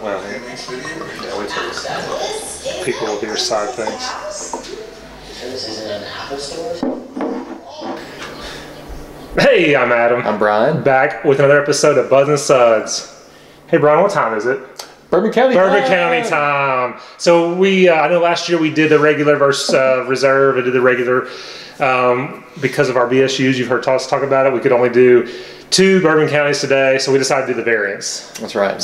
Well, yeah, wait till people will hear side things. This is in an Apple store. Hey, I'm Adam. I'm Bryan. Back with another episode of Buzz and Suds. Hey, Bryan, what time is it? Bourbon County time. So I know last year we did the regular versus reserve. I did the regular because of our BSUs. You've heard us talk about it. We could only do 2 Bourbon counties today, so we decided to do the variants. That's right.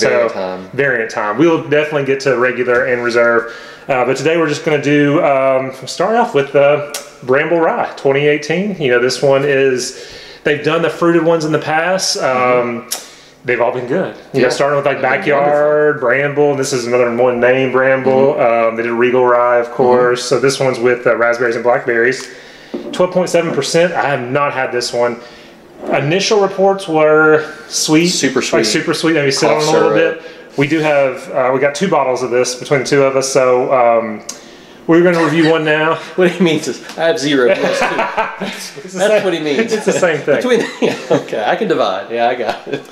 Variant time. We will definitely get to regular and reserve, but today we're just going to do start off with Bramble Rye 2018. You know, this one is. They've done the fruited ones in the past. They've all been good. You know, starting with like Backyard, Bramble, and this is another one named Bramble. They did Regal Rye, of course. So this one's with raspberries and blackberries. 12.7%. I have not had this one. Initial reports were sweet. Super sweet. Like super sweet. Maybe sit on a little bit. We do have, we got 2 bottles of this between the 2 of us. So we're going to review one now. What he means is, I have 0 plus 2. That's what he means. It's the same thing. Okay, I can divide. Yeah, I got it.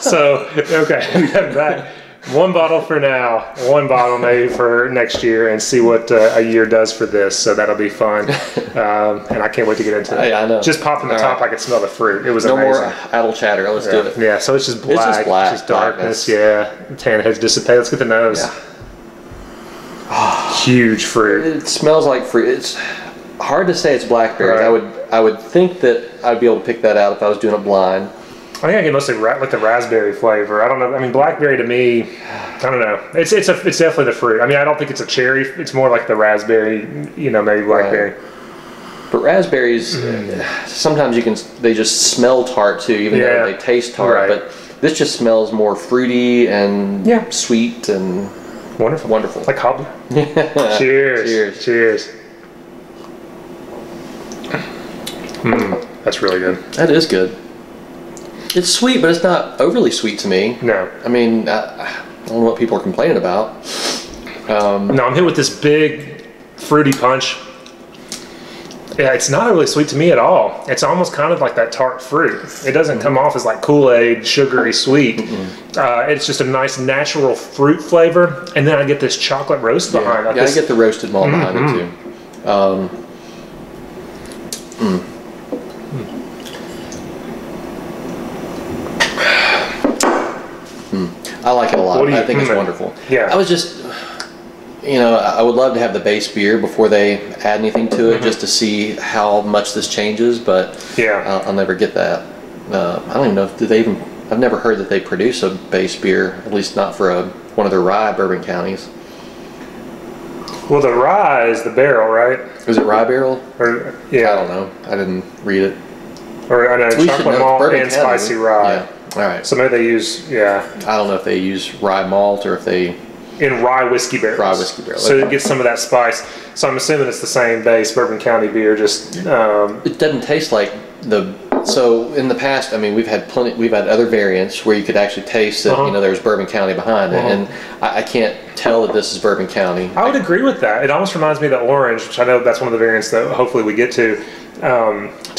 So, okay, we have that. 1 bottle for now, 1 bottle maybe for next year, and see what a year does for this. So that'll be fun, and I can't wait to get into it. Hey, I know. Just popping the top, I could smell the fruit. It was no amazing. more idle chatter. Let's do it. Yeah, so it's just black. It's just black. It's just darkness. Yeah, tannin has dissipated. Let's get the nose. Yeah. Huge fruit. It smells like fruit. It's hard to say it's blackberries. Right. I would think that I'd be able to pick that out if I was doing it blind. I think I get mostly like the raspberry flavor. I don't know. I mean, blackberry to me, I don't know. It's definitely the fruit. I mean, I don't think it's a cherry. It's more like the raspberry. You know, maybe blackberry. Right. But raspberries, sometimes they just smell tart too, even though they taste tart. Right. But this just smells more fruity and sweet and wonderful. Wonderful. Like cobbler. Cheers. Cheers. Cheers. That's really good. That is good. It's sweet, but it's not overly sweet to me. No. I mean, I don't know what people are complaining about. No, I'm hit with this big fruity punch. Yeah, it's not really sweet to me at all. It's almost kind of like that tart fruit. It doesn't come off as like Kool-Aid, sugary sweet. It's just a nice natural fruit flavor, and then I get this chocolate roast behind it. Yeah, I get the roasted malt behind it too. I like it a lot. I think it's wonderful. Yeah. I was just, you know, I would love to have the base beer before they add anything to it, just to see how much this changes. But I'll never get that. I don't even know if I've never heard that they produce a base beer, at least not for one of their rye Bourbon counties. Well, the rye is the barrel, right? Is it rye barrel? Or I don't know. I didn't read it. Or I know chocolate malt and spicy rye. Yeah. All right. So maybe they use I don't know if they use rye malt or if they in rye whiskey barrels. Rye whiskey barrels. So it gets some of that spice. So I'm assuming it's the same base Bourbon County beer. Just it doesn't taste like the. So in the past, I mean, we've had other variants where you could actually taste that you know there's Bourbon County behind it, and I can't tell that this is Bourbon County. I would agree with that. It almost reminds me of the orange, which I know that's one of the variants that hopefully we get to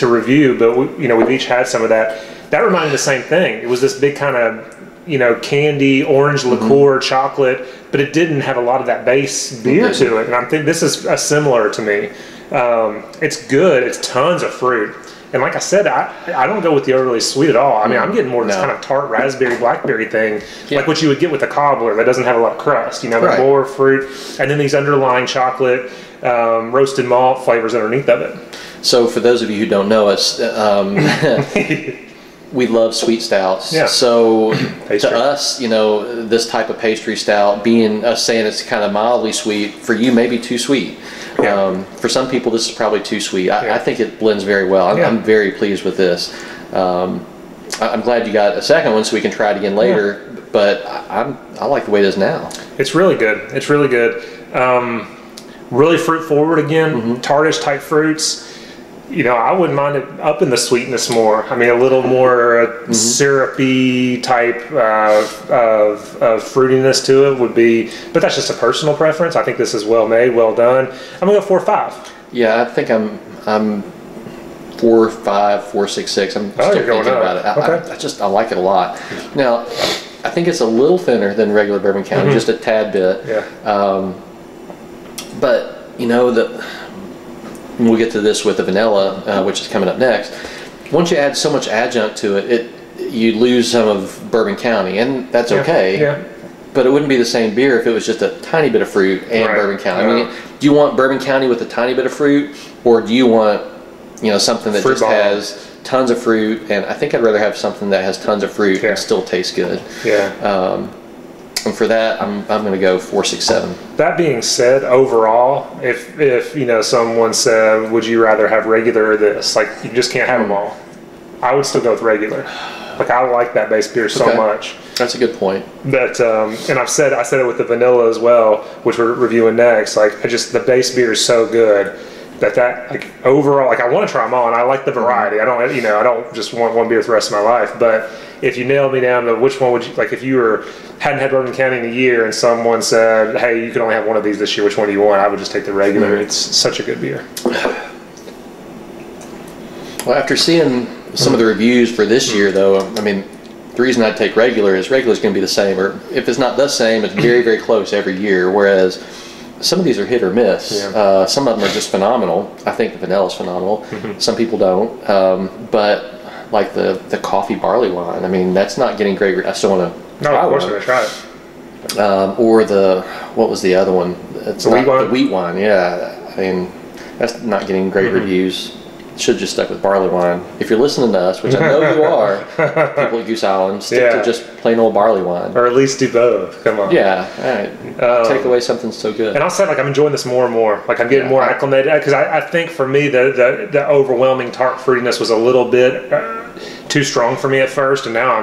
review. But we've each had some of that. That reminded me of the same thing. It was this big kind of candy, orange liqueur, chocolate, but it didn't have a lot of that base beer to it. And I think this is similar to me. It's good. It's tons of fruit. And like I said, I don't go with the overly sweet at all. I mean, I'm getting more of this kind of tart raspberry, blackberry thing, like what you would get with a cobbler that doesn't have a lot of crust. The more fruit, and then these underlying chocolate, roasted malt flavors underneath of it. So for those of you who don't know us, we love sweet stouts. Yeah. So to us, this type of pastry stout, being us saying it's kind of mildly sweet, for you maybe too sweet. Yeah. For some people, this is probably too sweet. I think it blends very well. I'm very pleased with this. I'm glad you got a second one so we can try it again later. Yeah. But I like the way it is now. It's really good. It's really good. Really fruit forward again. Tartish type fruits. I wouldn't mind it up in the sweetness more. I mean, a little more syrupy type of fruitiness to it would be, but that's just a personal preference. I think this is well made, well done. I'm gonna go 4.5. Yeah, I think I'm 4.5, 4.66. I'm still thinking about it. I like it a lot. Now, I think it's a little thinner than regular Bourbon County, just a tad bit. Yeah. But you know we'll get to this with the vanilla, which is coming up next. Once you add so much adjunct to it, you lose some of Bourbon County, and that's okay. Yeah. But it wouldn't be the same beer if it was just a tiny bit of fruit and Bourbon County. I mean, do you want Bourbon County with a tiny bit of fruit, or do you want, you know, something that fruit just bomb. Has tons of fruit? And I think I'd rather have something that has tons of fruit and still tastes good. Yeah. And for that, I'm going to go 4.67. That being said, overall, if you know someone said, "Would you rather have regular or this?" Like you just can't have them all. I would still go with regular. Like I like that base beer so much. That's a good point. But and I said it with the vanilla as well, which we're reviewing next. Like the base beer is so good that like overall, like I want to try them all, and I like the variety. I don't just want one beer for the rest of my life. But if you nailed me down to which one would you like, if you hadn't had Bourbon County in a year and someone said, "Hey, you can only have one of these this year. Which one do you want?" I would just take the regular. It's such a good beer. Well, after seeing some of the reviews for this year, though, I mean, the reason I'd take regular is going to be the same, or if it's not the same, it's very, very close every year. Whereas some of these are hit or miss. Yeah. Some of them are just phenomenal. I think the vanilla is phenomenal. Some people don't. But like the coffee barley wine, I mean, that's not getting great. I still want to try of course, one. I'm gonna try it. Or what was the other one? It's wheat wine? The wheat wine, yeah. I mean, that's not getting great reviews. Should have just stuck with barley wine. If you're listening to us, which I know you are, people at Goose Island, stick to just plain old barley wine. Or at least do both. Come on. Yeah, all right. Take away something so good. And I'll say, like, I'm enjoying this more and more. Like, I'm getting more acclimated. Because I think for me, the overwhelming tart fruitiness was a little bit too strong for me at first. And now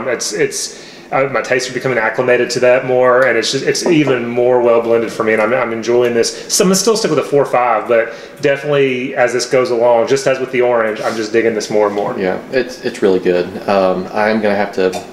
my tastes are becoming acclimated to that more, and it's even more well blended for me, and I'm enjoying this. So I'm gonna still stick with a 4.5, but definitely as this goes along, just as with the orange, I'm just digging this more and more. Yeah, it's really good. I'm gonna have to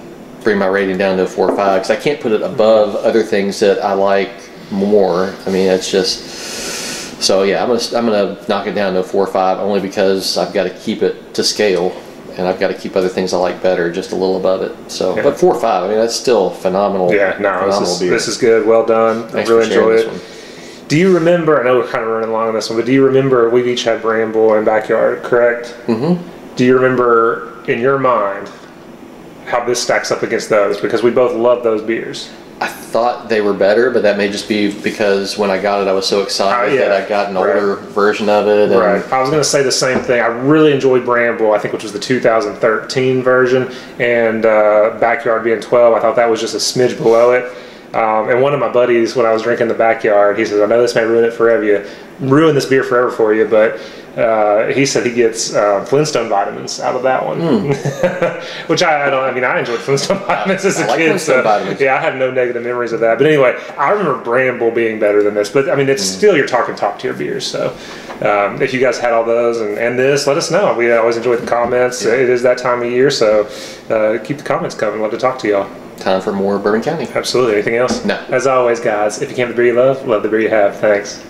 bring my rating down to a 4.5 because I can't put it above other things that I like more. I mean, it's just so yeah. I'm gonna knock it down to a 4.5 only because I've got to keep it to scale. And I've got to keep other things I like better just a little above it. So, but 4.5, I mean, that's still phenomenal. Yeah, no, this is good. Well done. Thanks I really for enjoyed it. Do you remember? I know we're kind of running along on this one, but do you remember we've each had Bramble and Backyard, correct? Mm-hmm. Do you remember in your mind how this stacks up against those? Because we both love those beers. I thought they were better, but that may just be because when I got it, I was so excited that I got an older version of it. And right. I was going to say the same thing. I really enjoyed Bramble, I think, which was the 2013 version, and Backyard being 12, I thought that was just a smidge below it. And one of my buddies, when I was drinking the Backyard, he says, "I know this may ruin this beer forever for you," but he said he gets Flintstone vitamins out of that one, which I don't. I mean, I enjoyed Flintstone vitamins as a kid, so yeah, I have no negative memories of that. But anyway, I remember Bramble being better than this. But I mean, it's still, you're talking top tier beers. So if you guys had all those and this, let us know. We always enjoy the comments. Yeah. It is that time of year, so keep the comments coming. Love to talk to y'all. Time for more Bourbon County. Absolutely. Anything else? No. As always, guys, if you can't have the beer you love the beer you have. Thanks.